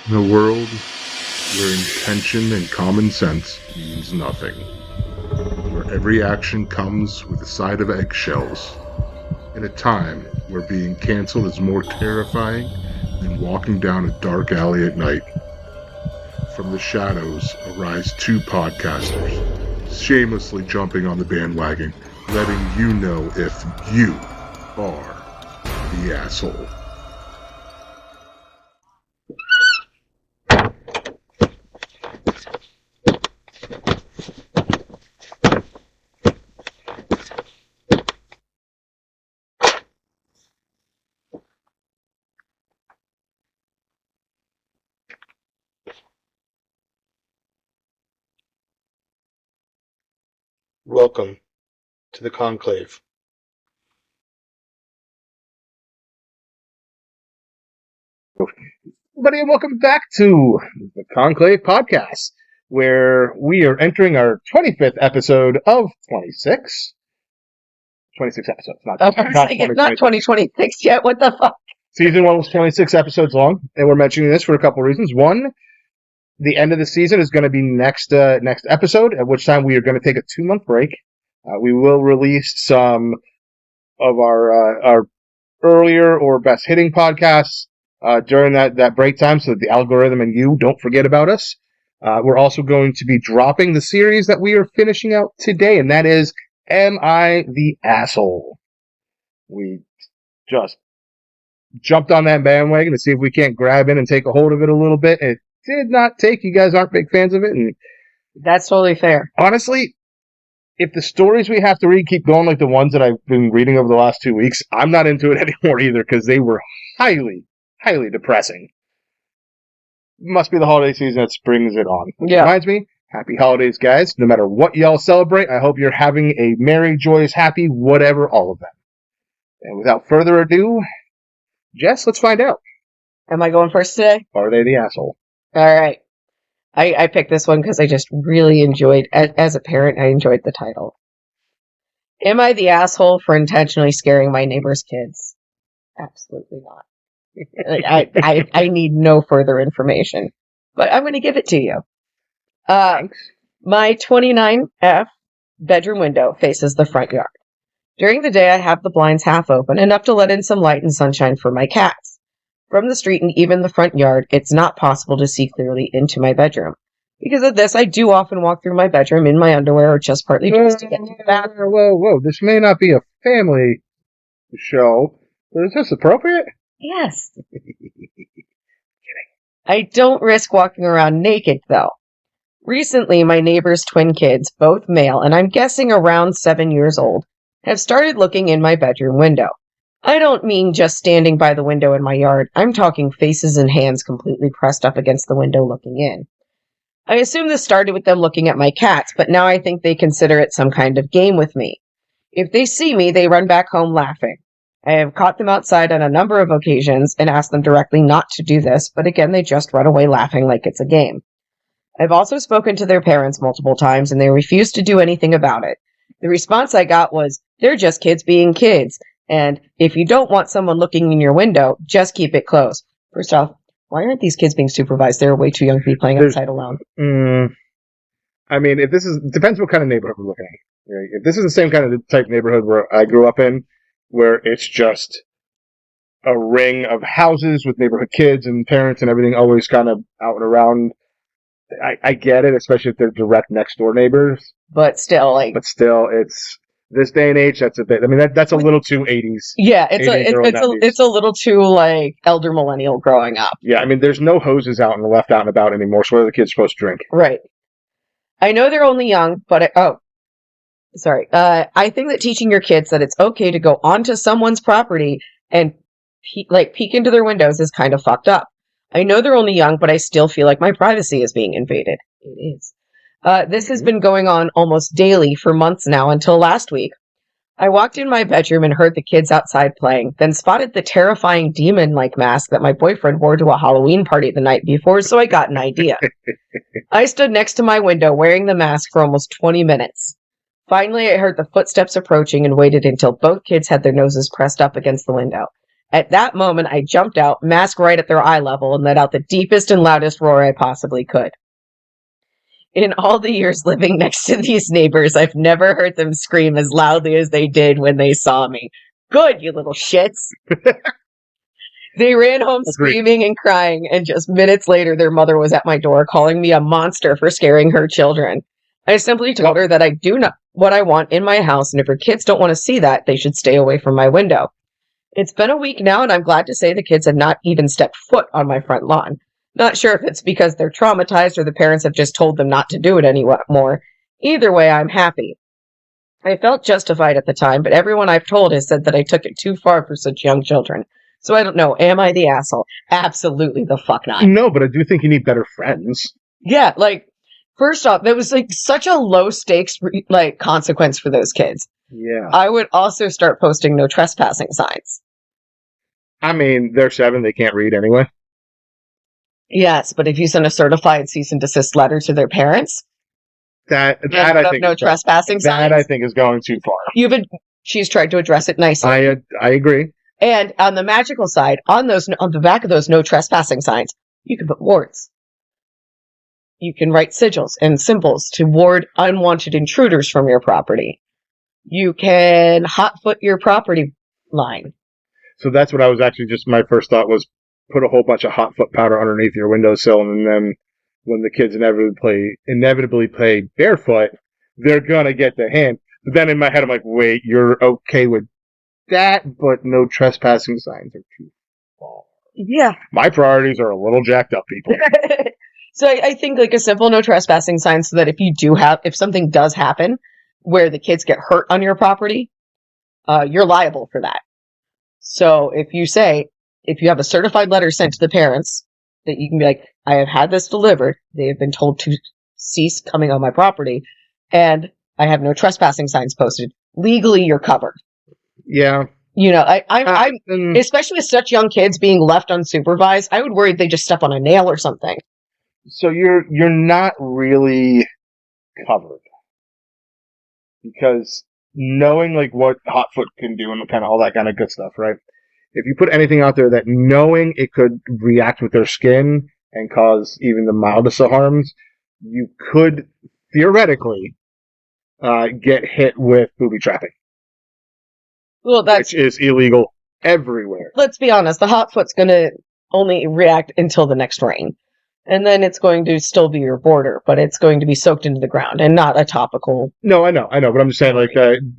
In a world where intention and common sense means nothing, where every action comes with a side of eggshells, in a time where being canceled is more terrifying than walking down a dark alley at night, from the shadows arise two podcasters, shamelessly jumping on the bandwagon, letting you know if you are the asshole. Welcome to the Conclave. Everybody, and welcome back to the Conclave.Podcast, where we are entering our 25th episode of 26. 26 episodes, not 2026 yet. What the fuck? Season 1 was 26 episodes long, and we're mentioning this for a couple reasons. One, the end of the season is going to be next episode, at which time we are going to take a 2-month break. We will release some of our earlier or best hitting podcasts during that break time, so that the algorithm and you don't forget about us. We're also going to be dropping the series that we are finishing out today, and that is Am I the Asshole? We just jumped on that bandwagon to see if we can't grab in and take a hold of it a little bit. It did not take. You guys aren't big fans of it, and that's totally fair. Honestly, if the stories we have to read keep going like the ones that I've been reading over the last 2 weeks, I'm not into it anymore either, because they were highly, highly depressing. Must be the holiday season that springs it on. Yeah. Reminds me, happy holidays, guys. No matter what y'all celebrate, I hope you're having a merry, joyous, happy, whatever, all of them. And without further ado, Jess, let's find out. Am I going first today? Are they the asshole? All right. I picked this one because I just really enjoyed, as a parent, I enjoyed the title. Am I the asshole for intentionally scaring my neighbor's kids? Absolutely not. I need no further information, but I'm going to give it to you. Thanks. My 29F bedroom window faces the front yard. During the day, I have the blinds half open, enough to let in some light and sunshine for my cats. From the street and even the front yard, it's not possible to see clearly into my bedroom. Because of this, I do often walk through my bedroom in my underwear or just partly dressed to get to the bathroom. Whoa. This may not be a family show, but is this appropriate? Yes. I don't risk walking around naked, though. Recently, my neighbor's twin kids, both male, and I'm guessing around 7 years old, have started looking in my bedroom window. I don't mean just standing by the window in my yard. I'm talking faces and hands completely pressed up against the window looking in. I assume this started with them looking at my cats, but now I think they consider it some kind of game with me. If they see me, they run back home laughing. I have caught them outside on a number of occasions and asked them directly not to do this, but again, they just run away laughing like it's a game. I've also spoken to their parents multiple times, and they refuse to do anything about it. The response I got was, they're just kids being kids. And if you don't want someone looking in your window, just keep it closed. First off, why aren't these kids being supervised? They're way too young to be playing outside alone. I mean, if this is, depends what kind of neighborhood we're looking at. Right? If this is the same kind of type neighborhood where I grew up in, where it's just a ring of houses with neighborhood kids and parents and everything always kind of out and around, I get it, especially if they're direct next door neighbors. But still, it's this day and age. That's a bit. I mean, that's a little too 80s. Yeah, it's a little too like elder millennial growing up. Yeah, I mean, there's no hoses out and left out and about anymore. So what are the kids supposed to drink? Right. I know they're only young, but I think that teaching your kids that it's okay to go onto someone's property and peek into their windows is kind of fucked up. I know they're only young, but I still feel like my privacy is being invaded. It is. This has been going on almost daily for months now until last week. I walked in my bedroom and heard the kids outside playing, then spotted the terrifying demon-like mask that my boyfriend wore to a Halloween party the night before, so I got an idea. I stood next to my window wearing the mask for almost 20 minutes. Finally, I heard the footsteps approaching and waited until both kids had their noses pressed up against the window. At that moment, I jumped out, mask right at their eye level, and let out the deepest and loudest roar I possibly could. In all the years living next to these neighbors, I've never heard them scream as loudly as they did when they saw me. Good, you little shits. They ran home screaming and crying, and just minutes later, their mother was at my door calling me a monster for scaring her children. I simply told her that I do not what I want in my house, and if her kids don't want to see that, they should stay away from my window. It's been a week now, and I'm glad to say the kids have not even stepped foot on my front lawn. Not sure if it's because they're traumatized or the parents have just told them not to do it anymore. Either way, I'm happy. I felt justified at the time, but everyone I've told has said that I took it too far for such young children. So I don't know. Am I the asshole? Absolutely the fuck not. No, but I do think you need better friends. Yeah, like, first off, that was like such a low stakes consequence for those kids. Yeah. I would also start posting no trespassing signs. I mean, they're 7, they can't read anyway. Yes, but if you send a certified cease and desist letter to their parents, that I think no trespassing signs. That I think is going too far. She's tried to address it nicely. I agree. And on the magical side, on the back of those no trespassing signs, you can put wards. You can write sigils and symbols to ward unwanted intruders from your property. You can hotfoot your property line. So that's what I was actually my first thought was put a whole bunch of hot foot powder underneath your windowsill, and then when the kids inevitably play barefoot, they're gonna get the hint. But then in my head, I'm like, wait, you're okay with that, but no trespassing signs are too far. Yeah. My priorities are a little jacked up, people. So I think like a simple no trespassing sign so that if something does happen where the kids get hurt on your property, you're liable for that. So if you have a certified letter sent to the parents that you can be like, I have had this delivered. They have been told to cease coming on my property, and I have no trespassing signs posted. Legally, you're covered. Yeah. You know, I'm especially with such young kids being left unsupervised, I would worry they just step on a nail or something. So you're not really covered because knowing like what Hotfoot can do and kind of all that kind of good stuff, right? If you put anything out there that knowing it could react with their skin and cause even the mildest of harms, you could theoretically get hit with booby trapping. Well, which is illegal everywhere. Let's be honest, the Hotfoot's going to only react until the next rain. And then it's going to still be your border, but it's going to be soaked into the ground and not a topical. No, I know, but I'm just saying, like,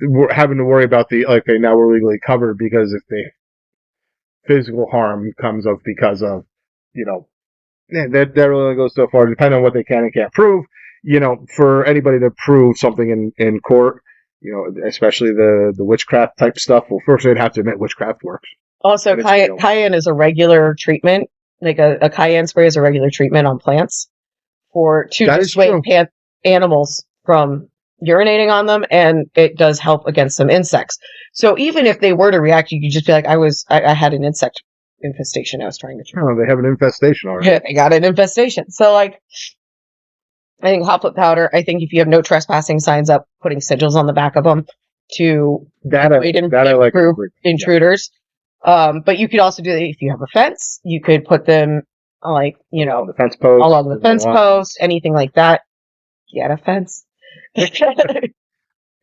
we're having to worry about now we're legally covered because if the physical harm comes up because of, that really goes so far, depending on what they can and can't prove. For anybody to prove something in court, especially the witchcraft type stuff, well, first they'd have to admit witchcraft works. Also, cayenne is a regular treatment. Like a cayenne spray is a regular treatment on plants to dissuade animals from urinating on them, and it does help against some insects. So even if they were to react, you could just be like, I had an insect infestation I was trying to treat. Oh, they have an infestation already. Yeah, they got an infestation. So like, I think hotfoot powder, I think if you have no trespassing signs up, putting sigils on the back of them to improve intruders. Yeah. But you could also do that if you have a fence. You could put them the fence post, along the fence post, anything like that. Get a fence. And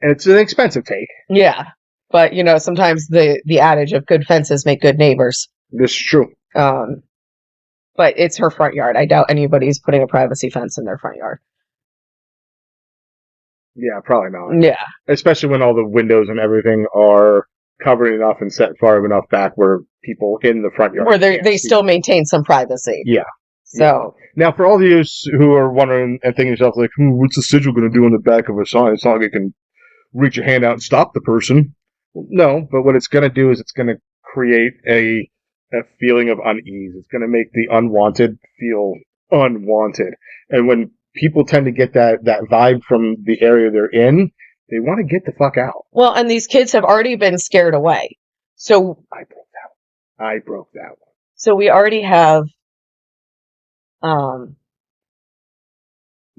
it's an expensive take. Yeah. But sometimes the adage of good fences make good neighbors. This is true. But it's her front yard. I doubt anybody's putting a privacy fence in their front yard. Yeah, probably not. Yeah. Especially when all the windows and everything are covered enough and set far enough back where people in the front yard where they still maintain some privacy. Yeah. So now, for all of you who are wondering and thinking to yourself, like, what's the sigil going to do on the back of a sign? It's not like it can reach your hand out and stop the person. Well, no, but what it's going to do is it's going to create a feeling of unease. It's going to make the unwanted feel unwanted. And when people tend to get that vibe from the area they're in, they want to get the fuck out. Well, and these kids have already been scared away. So I broke that one. So we already have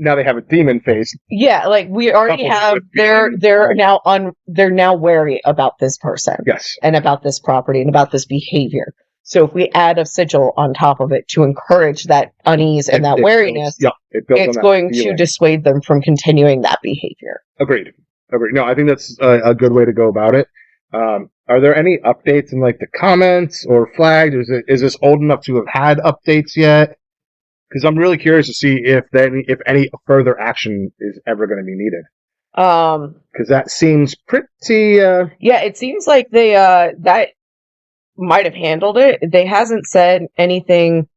Now they have a demon face. Yeah, like we already have. They're now wary about this person. Yes. And about this property and about this behavior. So if we add a sigil on top of it to encourage that unease and that wariness, it's going to dissuade them from continuing that behavior. Agreed. No, I think that's a good way to go about it. Are there any updates in like the comments or flagged? Is this old enough to have had updates yet? Because I'm really curious to see if any further action is ever going to be needed. Because that seems pretty. Yeah, it seems like they that might have handled it. They hasn't said anything.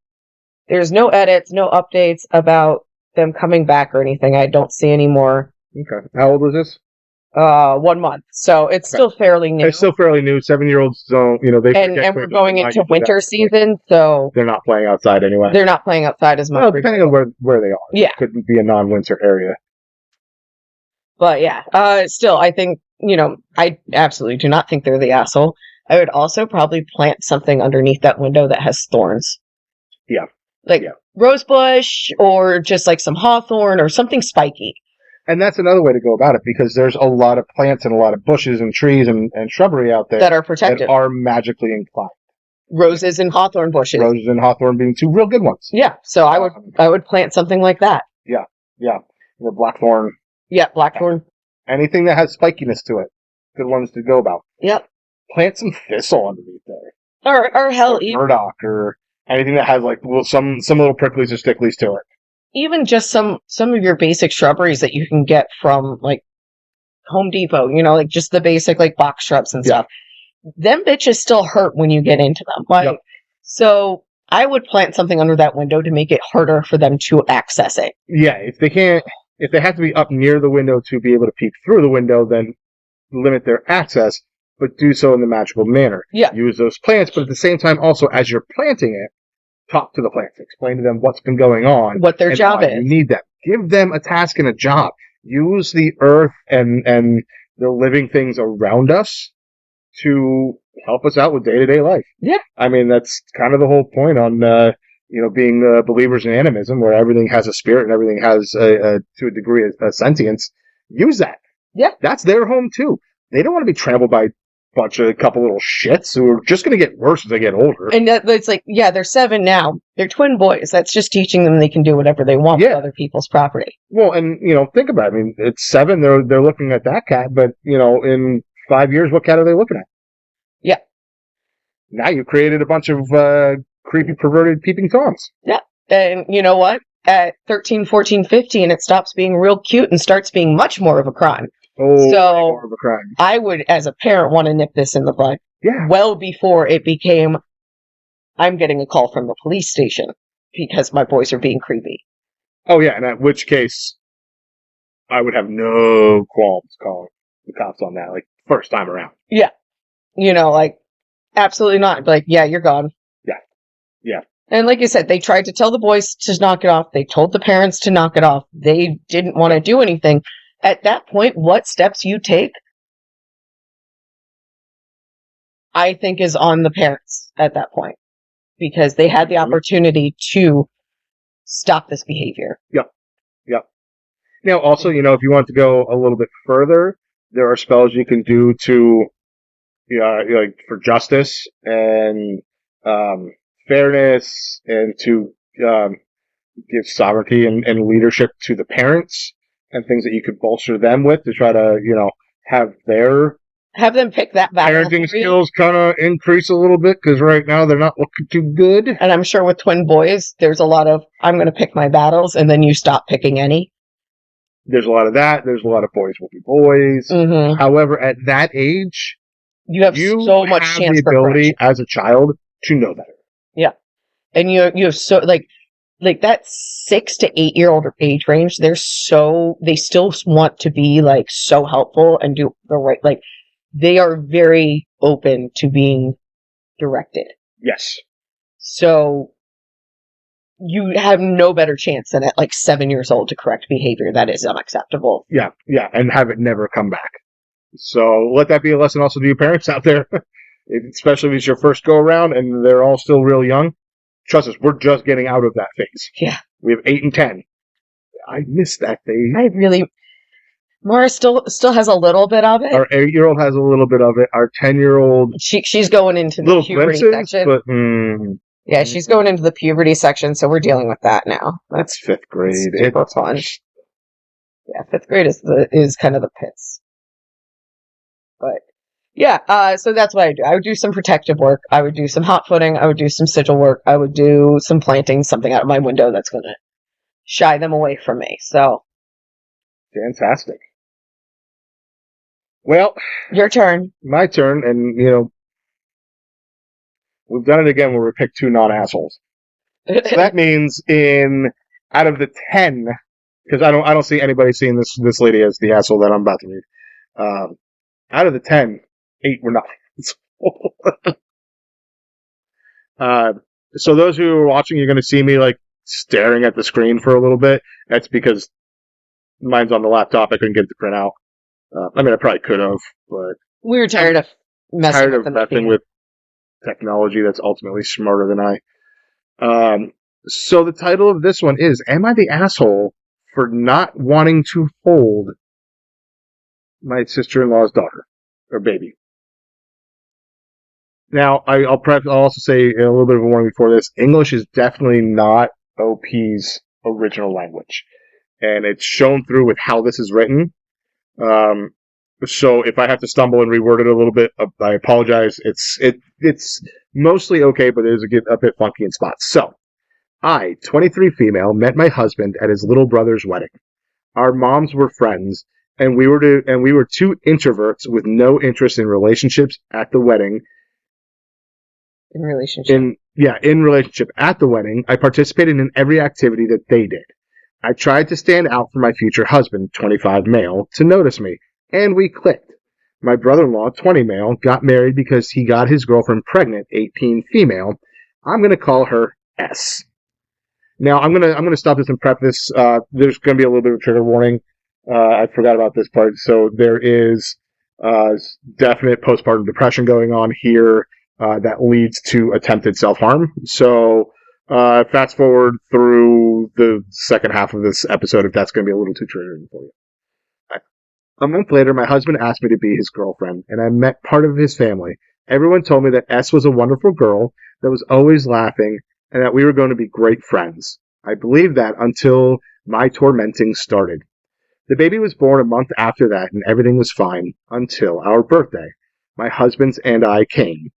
There's no edits, no updates about them coming back or anything. I don't see any more. Okay. How old was this? 1 month. So it's still fairly new. It's still fairly new. 7-year-olds don't, they and we're going into winter season, so they're not playing outside anyway. They're not playing outside as much. Well, depending on where they are. Yeah. It could be a non-winter area. But yeah, still, I think, I absolutely do not think they're the asshole. I would also probably plant something underneath that window that has thorns. Yeah. Rosebush or just like some hawthorn or something spiky. And that's another way to go about it, because there's a lot of plants and a lot of bushes and trees and shrubbery out there that are protected, that are magically inclined. Roses and hawthorn bushes. Roses and hawthorn being two real good ones. Yeah, so I would plant something like that. Yeah. The blackthorn. Yeah, blackthorn. Anything that has spikiness to it. Good ones to go about. Yep. Plant some thistle underneath there. Or hell, burdock or anything that has like some little pricklies or sticklies to it. Even just some of your basic shrubberies that you can get from like Home Depot, like just the basic like box shrubs and stuff. Them bitches still hurt when you get into them. So I would plant something under that window to make it harder for them to access it. Yeah, if they have to be up near the window to be able to peek through the window, then limit their access, but do so in the magical manner. Yeah. Use those plants, but at the same time also as you're planting it, talk to the plants, explain to them what's been going on, what their job is. You need them. Give them a task and a job. Use the earth and the living things around us to help us out with day-to-day life. Yeah. I mean, that's kind of the whole point on, being believers in animism, where everything has a spirit and everything has, to a degree, a sentience. Use that. Yeah. That's their home, too. They don't want to be trampled by a couple little shits who are just going to get worse as they get older. And it's like, they're 7 now. They're twin boys. That's just teaching them they can do whatever they want with other people's property. Well, and, think about it. I mean, it's 7. They're looking at that cat, but, in 5 years, what cat are they looking at? Yeah. Now you've created a bunch of creepy, perverted peeping toms. Yeah. And you know what? At 13, 14, 15, it stops being real cute and starts being much more of a crime. Oh, so more of a crime. I would, as a parent, want to nip this in the bud. Yeah. Well before it became, I'm getting a call from the police station because my boys are being creepy. Oh, yeah. And at which case, I would have no qualms calling the cops on that, like, first time around. Yeah. Absolutely not. Like, you're gone. Yeah. And like you said, they tried to tell the boys to knock it off. They told the parents to knock it off. They didn't want to do anything. At that point, what steps you take, I think, is on the parents at that point. Because they had the opportunity to stop this behavior. Yep. Now, also, if you want to go a little bit further, there are spells you can do to, like, for justice and fairness, and to give sovereignty and leadership to the parents, and things that you could bolster them with to try to, have them pick that battle. Parenting skills kind of increase a little bit, because right now they're not looking too good. And I'm sure with twin boys, there's a lot of, I'm going to pick my battles, and then you stop picking any. There's a lot of that. There's a lot of boys will be boys. Mm-hmm. However, at that age, you have so much chance the ability as a child to know better. Yeah. And you have so, like that 6 to 8 year old age range, they still want to be like so helpful and do the right, like they are very open to being directed. Yes. So you have no better chance than at like 7 years old to correct behavior that is unacceptable. Yeah, and have it never come back. So let that be a lesson also to you parents out there, especially if it's your first go around and they're all still real young. Trust us, we're just getting out of that phase. Yeah. We have 8 and 10. I miss that phase. Mara still has a little bit of it. Our 8-year-old has a little bit of it. Our 10-year-old... She's going into the puberty section. But, yeah, she's going into the puberty section, so we're dealing with that now. That's 5th grade. Super fun. Yeah, 5th grade is kind of the pits. But, yeah, so that's what I do. I would do some protective work. I would do some hot footing. I would do some sigil work. I would do some planting, something out of my window that's going to shy them away from me. So... Fantastic. Well, your turn. My turn, and we've done it again where we pick 2 non-assholes. So that means out of the 10, because I don't see anybody seeing this lady as the asshole that I'm about to read. Out of the 10, 8 were not. So those who are watching, you're going to see me like staring at the screen for a little bit. That's because mine's on the laptop. I couldn't get it to print out. I mean, I probably could have, but we were tired of messing with technology that's ultimately smarter than I. So the title of this one is, Am I the Asshole for Not Wanting to Hold My Sister-in-Law's Daughter, or Baby? Now, I'll also say a little bit of a warning before this. English is definitely not OP's original language. And it's shown through with how this is written. So if I have to stumble and reword it a little bit, I apologize. It's mostly okay, but it is a bit funky in spots. So, I, 23 female, met my husband at his little brother's wedding. Our moms were friends, and we were 2 introverts with no interest in relationships at the wedding. In relationship at the wedding. I participated in every activity that they did. I tried to stand out for my future husband, 25 male, to notice me, and we clicked. My brother-in-law, 20 male, got married because he got his girlfriend pregnant, 18 female. I'm going to call her S. Now, I'm gonna stop this and prep this. There's going to be a little bit of a trigger warning. I forgot about this part. So there is definite postpartum depression going on here that leads to attempted self-harm. So fast forward through the second half of this episode if that's going to be a little too triggering for you. A month later, my husband asked me to be his girlfriend, and I met part of his family. Everyone told me that S was a wonderful girl that was always laughing, and that we were going to be great friends. I believed that until my tormenting started. The baby was born a month after that, and everything was fine until our birthday. My husband's and I came.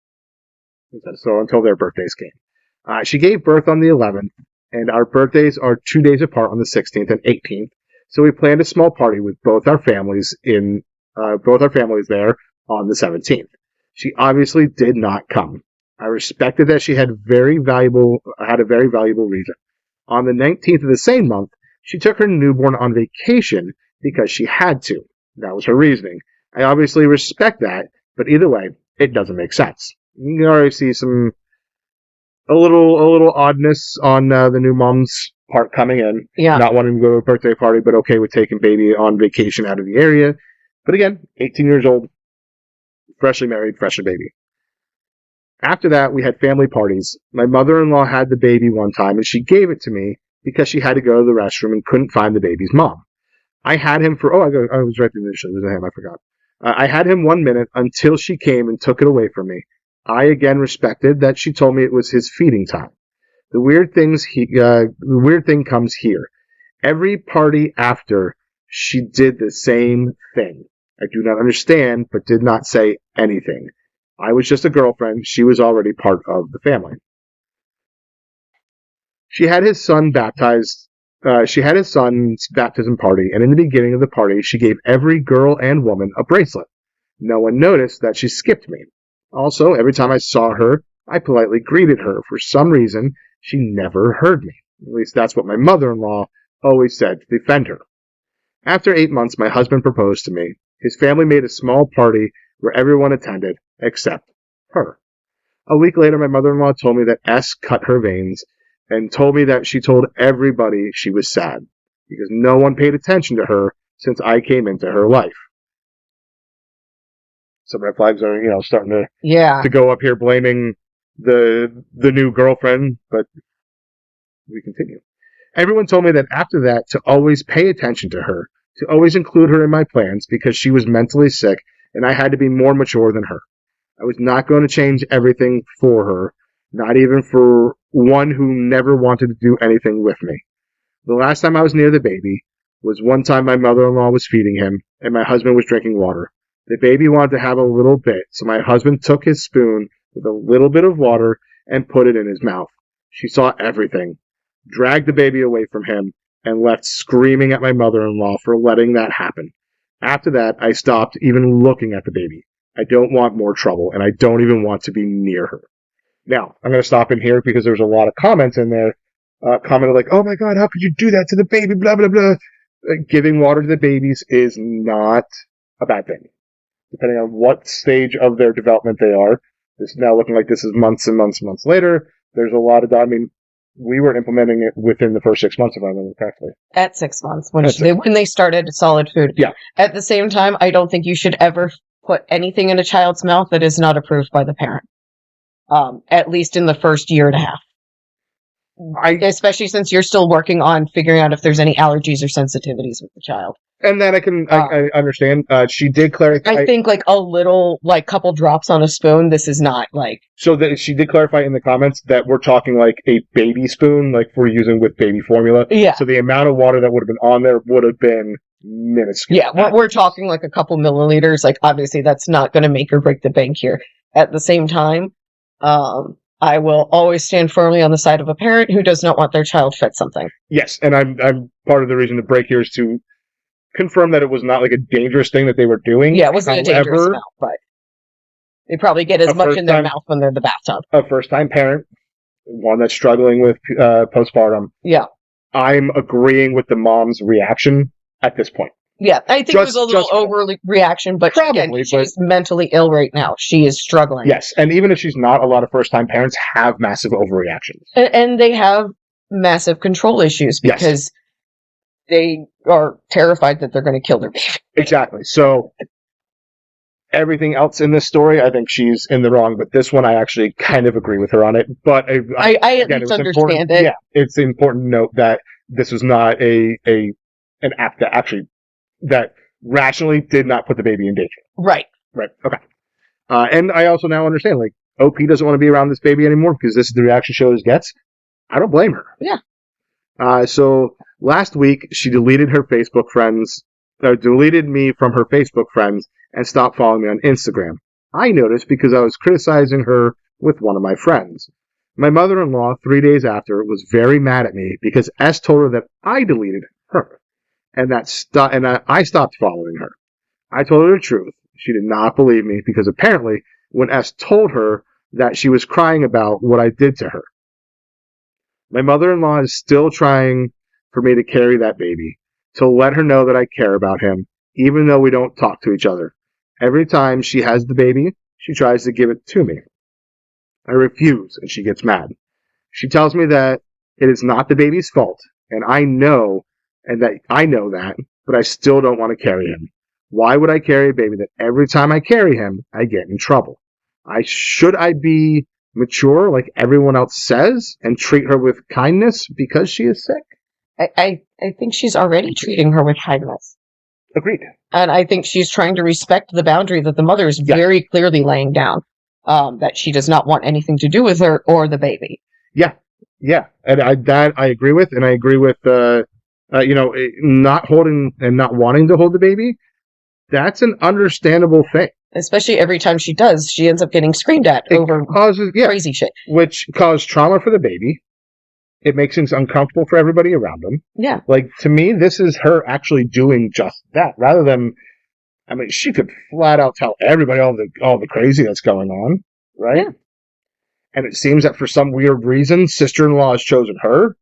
So until their birthdays came. She gave birth on the 11th, and our birthdays are 2 days apart on the 16th and 18th. So we planned a small party with both our families there on the 17th. She obviously did not come. I respected that she had a very valuable reason. On the 19th of the same month, she took her newborn on vacation because she had to. That was her reasoning. I obviously respect that, but either way, it doesn't make sense. You can already see a little oddness on the new mom's part coming in. Yeah. Not wanting to go to a birthday party, but okay with taking baby on vacation out of the area. But again, 18 years old, freshly married, freshly baby. After that, we had family parties. My mother-in-law had the baby one time, and she gave it to me because she had to go to the restroom and couldn't find the baby's mom. I had him I was right initially. There's a him, I forgot. I had him 1 minute until she came and took it away from me. I again respected that she told me it was his feeding time. The weird thing comes here. Every party after, she did the same thing. I do not understand, but did not say anything. I was just a girlfriend. She was already part of the family. She had his son baptized. She had his son's baptism party, and in the beginning of the party, she gave every girl and woman a bracelet. No one noticed that she skipped me. Also, every time I saw her, I politely greeted her. For some reason, she never heard me. At least that's what my mother-in-law always said to defend her. After 8 months, my husband proposed to me. His family made a small party where everyone attended, except her. A week later, my mother-in-law told me that S cut her veins and told me that she told everybody she was sad because no one paid attention to her since I came into her life. Some red flags are, starting to go up here blaming the new girlfriend, but we continue. Everyone told me that after that to always pay attention to her, to always include her in my plans because she was mentally sick and I had to be more mature than her. I was not going to change everything for her, not even for one who never wanted to do anything with me. The last time I was near the baby was one time my mother-in-law was feeding him and my husband was drinking water. The baby wanted to have a little bit, so my husband took his spoon with a little bit of water and put it in his mouth. She saw everything, dragged the baby away from him, and left screaming at my mother-in-law for letting that happen. After that, I stopped even looking at the baby. I don't want more trouble, and I don't even want to be near her. Now, I'm going to stop in here because there's a lot of comments in there. Commented like, oh my God, how could you do that to the baby, blah, blah, blah. Giving water to the babies is not a bad thing. Depending on what stage of their development they are. This is now looking like this is months and months and months later. There's a lot of, we weren't implementing it within the first 6 months, if I remember correctly. At 6 months, when they started solid food. Yeah. At the same time, I don't think you should ever put anything in a child's mouth that is not approved by the parent. At least in the first year and a half. Especially since you're still working on figuring out if there's any allergies or sensitivities with the child. And then I understand. She did clarify. I think like a little, like couple drops on a spoon. This is not like. So she did clarify in the comments that we're talking like a baby spoon, like we're using with baby formula. Yeah. So the amount of water that would have been on there would have been minuscule. Yeah, we're talking like a couple milliliters. Like obviously that's not going to make or break the bank here. At the same time, I will always stand firmly on the side of a parent who does not want their child fed something. Yes, and I'm part of the reason to break here is to confirm that it was not like a dangerous thing that they were doing. Yeah, it wasn't a dangerous amount, but they probably get as much in their mouth when they're in the bathtub. A first-time parent, one that's struggling with postpartum. Yeah. I'm agreeing with the mom's reaction at this point. Yeah, I think it was a little overreaction, but probably, again, she's mentally ill right now. She is struggling. Yes, and even if she's not, a lot of first-time parents have massive overreactions. And they have massive control issues because they are terrified that they're going to kill their baby. Exactly. So everything else in this story, I think she's in the wrong, but this one I actually kind of agree with her on it. But I at least understand it. Yeah, it's important to note that this was not an act that actually... that rationally did not put the baby in danger. Right. Right. Okay. And I also now understand, like, OP doesn't want to be around this baby anymore because this is the reaction shows gets. I don't blame her. Yeah. So last week, she deleted her Facebook friends, deleted me from her Facebook friends and stopped following me on Instagram. I noticed because I was criticizing her with one of my friends. My mother-in-law, 3 days after, was very mad at me because S told her that I deleted her. And I stopped following her. I told her the truth. She did not believe me because apparently when S told her that she was crying about what I did to her. My mother-in-law is still trying for me to carry that baby, to let her know that I care about him, even though we don't talk to each other. Every time she has the baby, she tries to give it to me. I refuse, and she gets mad. She tells me that it is not the baby's fault, and I know that, but I still don't want to carry him. Why would I carry a baby that every time I carry him, I get in trouble? Should I be mature like everyone else says and treat her with kindness because she is sick? I think she's already treating her with kindness. Agreed. And I think she's trying to respect the boundary that the mother is very clearly laying down, that she does not want anything to do with her or the baby. Yeah. Yeah. And I agree with, and I agree with, not holding and not wanting to hold the baby, that's an understandable thing. Especially every time she does, she ends up getting screamed at over crazy shit. Which caused trauma for the baby. It makes things uncomfortable for everybody around them. Yeah. Like, to me, this is her actually doing just that. Rather than, she could flat out tell everybody all the crazy that's going on, right? Yeah. And it seems that for some weird reason, sister-in-law has chosen her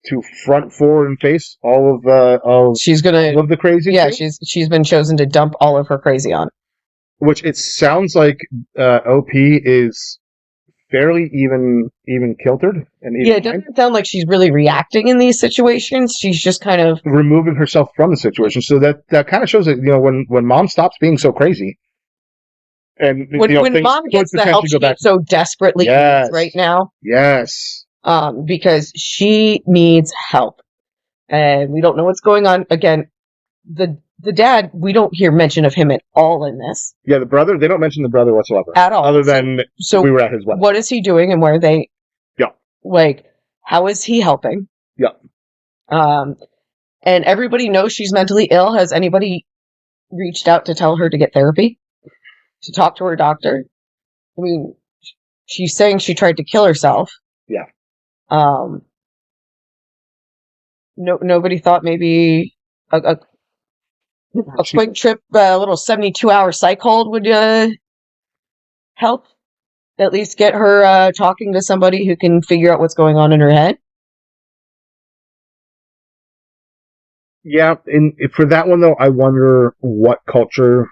to front, forward, and face all of the crazy. Yeah, she's been chosen to dump all of her crazy on. Which it sounds like OP is fairly even kiltered. It doesn't sound like she's really reacting in these situations. She's just kind of removing herself from the situation. So that kind of shows that when mom stops being so crazy, and when mom gets the help she needs so desperately right now. Yes. because she needs help. And we don't know what's going on. Again, the dad, we don't hear mention of him at all in this. Yeah, the brother, they don't mention the brother whatsoever. At all. Other than so we were at his wedding. What is he doing and where are they? Yeah. Like, how is he helping? Yeah. And everybody knows she's mentally ill. Has anybody reached out to tell her to get therapy? To talk to her doctor? I mean, she's saying she tried to kill herself. Yeah. Nobody thought maybe a quick trip, a little 72-hour psych hold would help. At least get her talking to somebody who can figure out what's going on in her head. Yeah, and for that one though, I wonder what culture.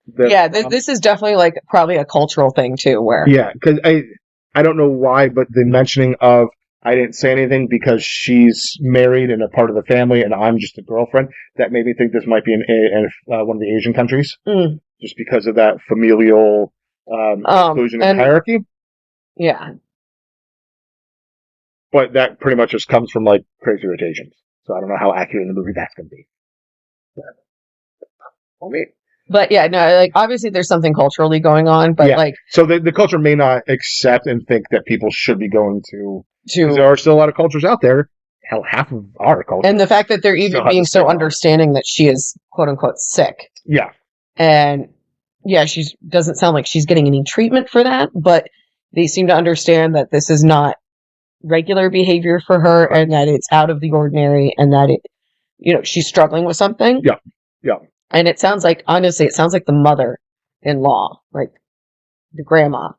This is definitely like probably a cultural thing too. Where because I don't know why, but the mentioning of I didn't say anything because she's married and a part of the family, and I'm just a girlfriend. That made me think this might be in one of the Asian countries, just because of that familial inclusion and hierarchy. Yeah, but that pretty much just comes from like Crazy Rich Asians. So I don't know how accurate in the movie that's going to be. But yeah, no, like obviously there's something culturally going on, but like so the culture may not accept and think that people should be going to. There are still a lot of cultures out there. Hell, half of our culture. And the fact that they're even being so understanding that she is quote unquote sick. Yeah. And she doesn't sound like she's getting any treatment for that, but they seem to understand that this is not regular behavior for her, and that it's out of the ordinary, and that she's struggling with something. Yeah. And it sounds like, honestly, the mother-in-law, like the grandma,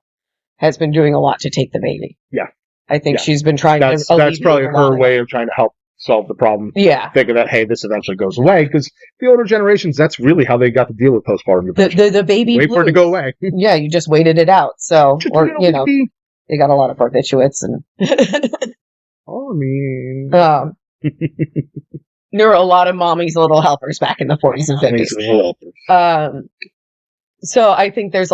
has been doing a lot to take the baby. Yeah. I think she's been trying to. That's probably her way of trying to help solve the problem. Yeah. Thinking that, hey, this eventually goes away, because the older generations, that's really how they got to deal with postpartum depression. The baby wait for it to go away. Yeah, you just waited it out. So, or they got a lot of barbiturates and. I mean. There were a lot of mommy's little helpers back in the 40s and 50s. So I think there's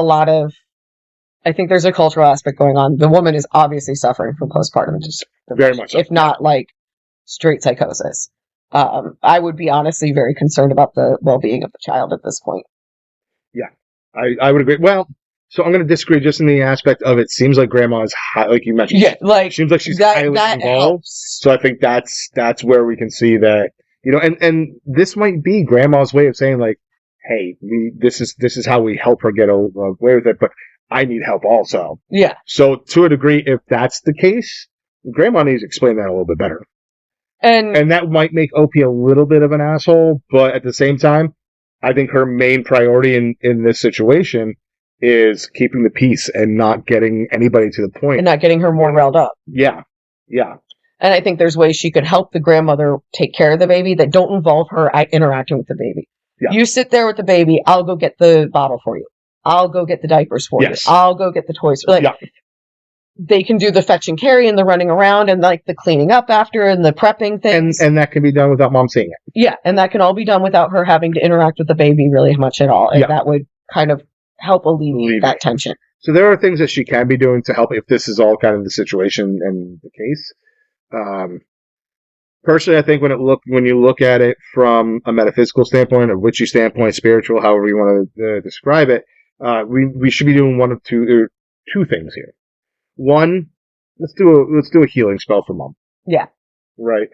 there's a cultural aspect going on. The woman is obviously suffering from postpartum depression, very much, if not like straight psychosis. I would be honestly very concerned about the well-being of the child at this point. Yeah, I would agree. Well, so I'm going to disagree just in the aspect of it seems like grandma is high, like you mentioned. Yeah, like seems like she's highly involved. Helps. So I think that's where we can see that, and this might be grandma's way of saying like, hey, this is how we help her get away with it, but I need help also. Yeah. So to a degree, if that's the case, grandma needs to explain that a little bit better. And that might make Opie a little bit of an asshole, but at the same time, I think her main priority in this situation is keeping the peace and not getting anybody to the point. And not getting her more riled up. Yeah. And I think there's ways she could help the grandmother take care of the baby that don't involve her interacting with the baby. Yeah. You sit there with the baby, I'll go get the bottle for you. I'll go get the diapers for you. I'll go get the toys. They can do the fetch and carry and the running around and like the cleaning up after and the prepping things. And that can be done without mom seeing it. Yeah, and that can all be done without her having to interact with the baby really much at all. And that would kind of help alleviate that tension. So there are things that she can be doing to help if this is all kind of the situation and the case. Personally, I think when you look at it from a metaphysical standpoint, a witchy standpoint, spiritual, however you want to describe it, we should be doing one of two things here. One, let's do a healing spell for mom. Yeah. Right.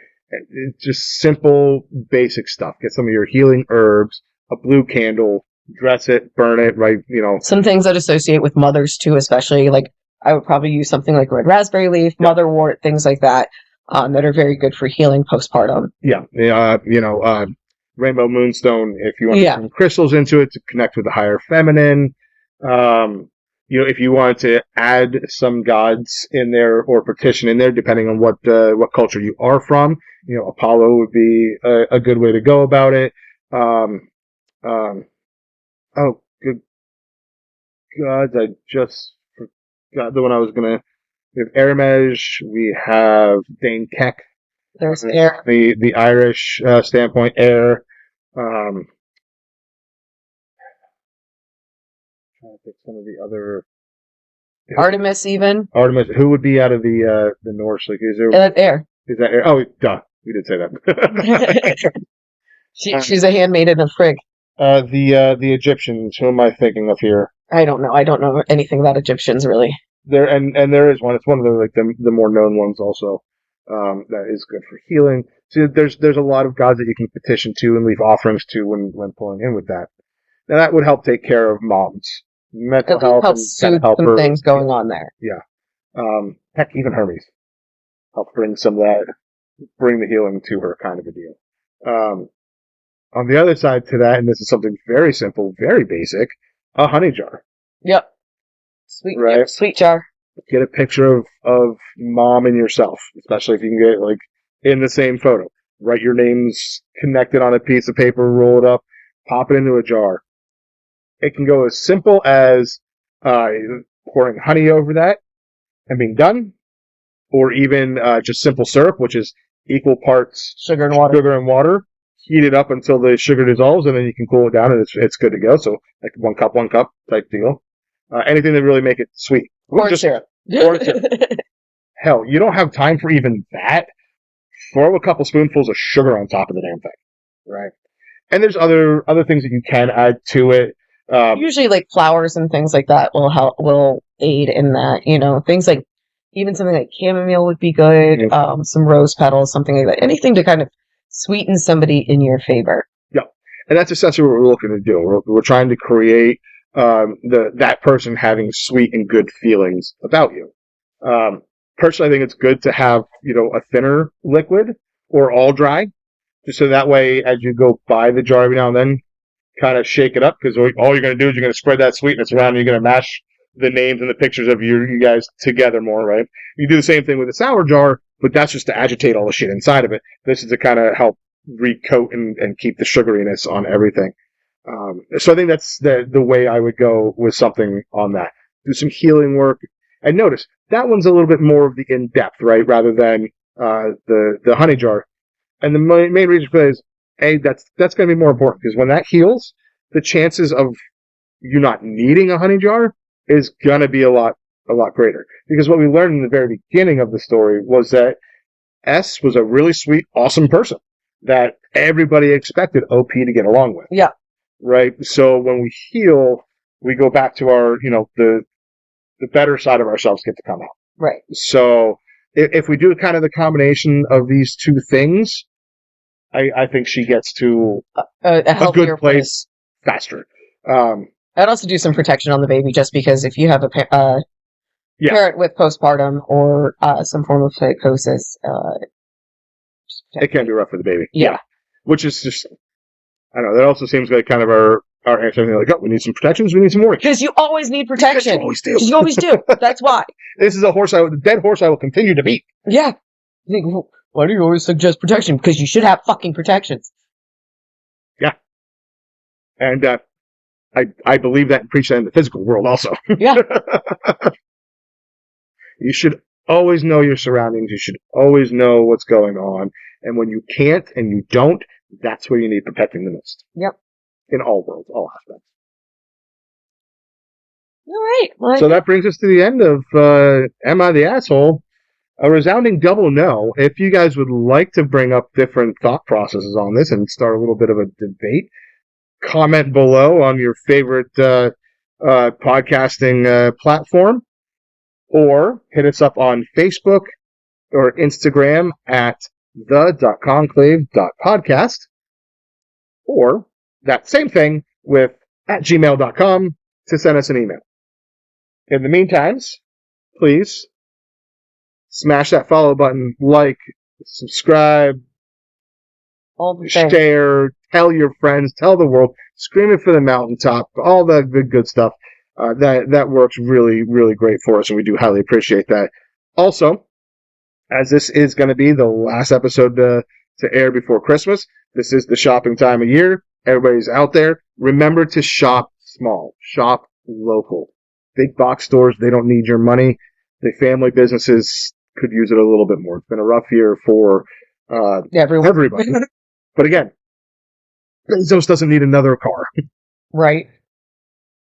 It's just simple, basic stuff. Get some of your healing herbs, a blue candle, dress it, burn it, right? Some things that associate with mothers too, especially like I would probably use something like red raspberry leaf, motherwort, things like that. That are very good for healing postpartum. Yeah. Rainbow moonstone, if you want to put some crystals into it to connect with the higher feminine. If you want to add some gods in there or petition in there, depending on what culture you are from, Apollo would be a good way to go about it. Good gods, I just forgot the one I was gonna. We have Hermes, we have Dane Keck. There's Air. The Irish standpoint, Air. Trying to pick some of the other Artemis, even. Artemis. Who would be out of the Norse? Like, is there? Air. Is that Air? Oh, duh. We did say that. She's a handmaiden of Frigg. The Egyptians. Who am I thinking of here? I don't know. I don't know anything about Egyptians, really. There and there is one. It's one of the more known ones also. That is good for healing. So there's a lot of gods that you can petition to and leave offerings to when pulling in with that. Now that would help take care of mom's mental health and kind of help some her things going on there. Yeah. Heck, even Hermes help bring some of that, bring the healing to her, kind of a deal. On the other side to that, and this is something very simple, very basic, a honey jar. Yep. Sweet, right? Yep, sweet jar. Get a picture of mom and yourself, especially if you can get like in the same photo. Write your names connected on a piece of paper, roll it up, pop it into a jar. It can go as simple as pouring honey over that and being done, or even just simple syrup, which is equal parts sugar and water. Heat it up until the sugar dissolves, and then you can cool it down, and it's good to go. So like one cup type deal. Anything to really make it sweet. Corn syrup. Hell, you don't have time for even that. Throw a couple spoonfuls of sugar on top of the damn thing, right? And there's other things that you can add to it. Usually, like flowers and things like that will aid in that. You know, things like even something like chamomile would be good. Mm-hmm. Some rose petals, something like that. Anything to kind of sweeten somebody in your favor. Yeah, and that's essentially what we're looking to do. We're trying to create that person having sweet and good feelings about you. Personally, I think it's good to have, a thinner liquid or all dry, just so that way as you go by the jar every now and then, kind of shake it up, because all you're going to do is you're going to spread that sweetness around and you're going to mash the names and the pictures of you guys together more, right? You do the same thing with a sour jar, but that's just to agitate all the shit inside of it. This is to kind of help recoat and keep the sugariness on everything. So I think that's the way I would go with something on that. Do some healing work. And notice, that one's a little bit more of the in-depth, right, rather than the honey jar. And the main reason for that is, that's going to be more important, because when that heals, the chances of you not needing a honey jar is going to be a lot greater. Because what we learned in the very beginning of the story was that S was a really sweet, awesome person that everybody expected OP to get along with. Yeah. Right? So when we heal, we go back to our, the better side of ourselves get to come out. Right. So if we do kind of the combination of these two things, I think she gets to a good place faster. I'd also do some protection on the baby, just because if you have a parent with postpartum or some form of psychosis, it can be rough for the baby. Yeah. Which is just, I don't know, that also seems like kind of our answer. Like, oh, we need some protections, we need some more. Because you always need protection. You always do. You always do. That's why. This is the dead horse I will continue to beat. Yeah. Why do you always suggest protection? Because you should have fucking protections. Yeah. And I believe that and preach that in the physical world also. Yeah. You should always know your surroundings. You should always know what's going on. And when you can't and you don't, that's where you need protecting the most. Yep. In all worlds, all aspects. All right. Well, so that brings us to the end of Am I the Asshole? A resounding double no. If you guys would like to bring up different thought processes on this and start a little bit of a debate, comment below on your favorite podcasting platform, or hit us up on Facebook or Instagram at The.Conclave.Podcast, or that same thing with at gmail.com to send us an email. In the meantime, please smash that follow button, like, subscribe, share, tell your friends, tell the world, scream it for the mountaintop, all the good stuff. That works really, really great for us, and we do highly appreciate that. Also, as this is going to be the last episode to air before Christmas, this is the shopping time of year. Everybody's out there. Remember to shop small. Shop local. Big box stores, they don't need your money. The family businesses could use it a little bit more. It's been a rough year for everybody. But again, Bezos doesn't need another car. Right.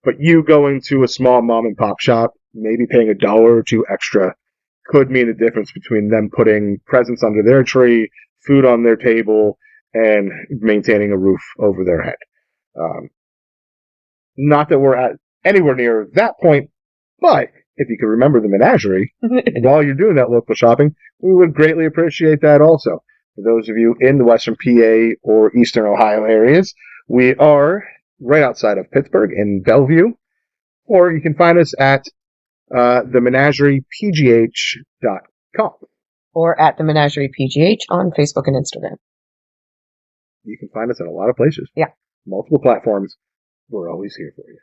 But you going to a small mom and pop shop, maybe paying $1 or $2 extra could mean the difference between them putting presents under their tree, food on their table, and maintaining a roof over their head. Not that we're at anywhere near that point, but if you can remember the menagerie while you're doing that local shopping, we would greatly appreciate that also. For those of you in the Western PA or Eastern Ohio areas, we are right outside of Pittsburgh in Bellevue, or you can find us at themenageriepgh.com. Or at the Menagerie PGH on Facebook and Instagram. You can find us at a lot of places. Yeah. Multiple platforms. We're always here for you.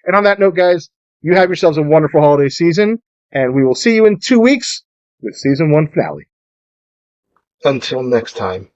And on that note, guys, you have yourselves a wonderful holiday season, and we will see you in 2 weeks with Season 1 finale. Until next time.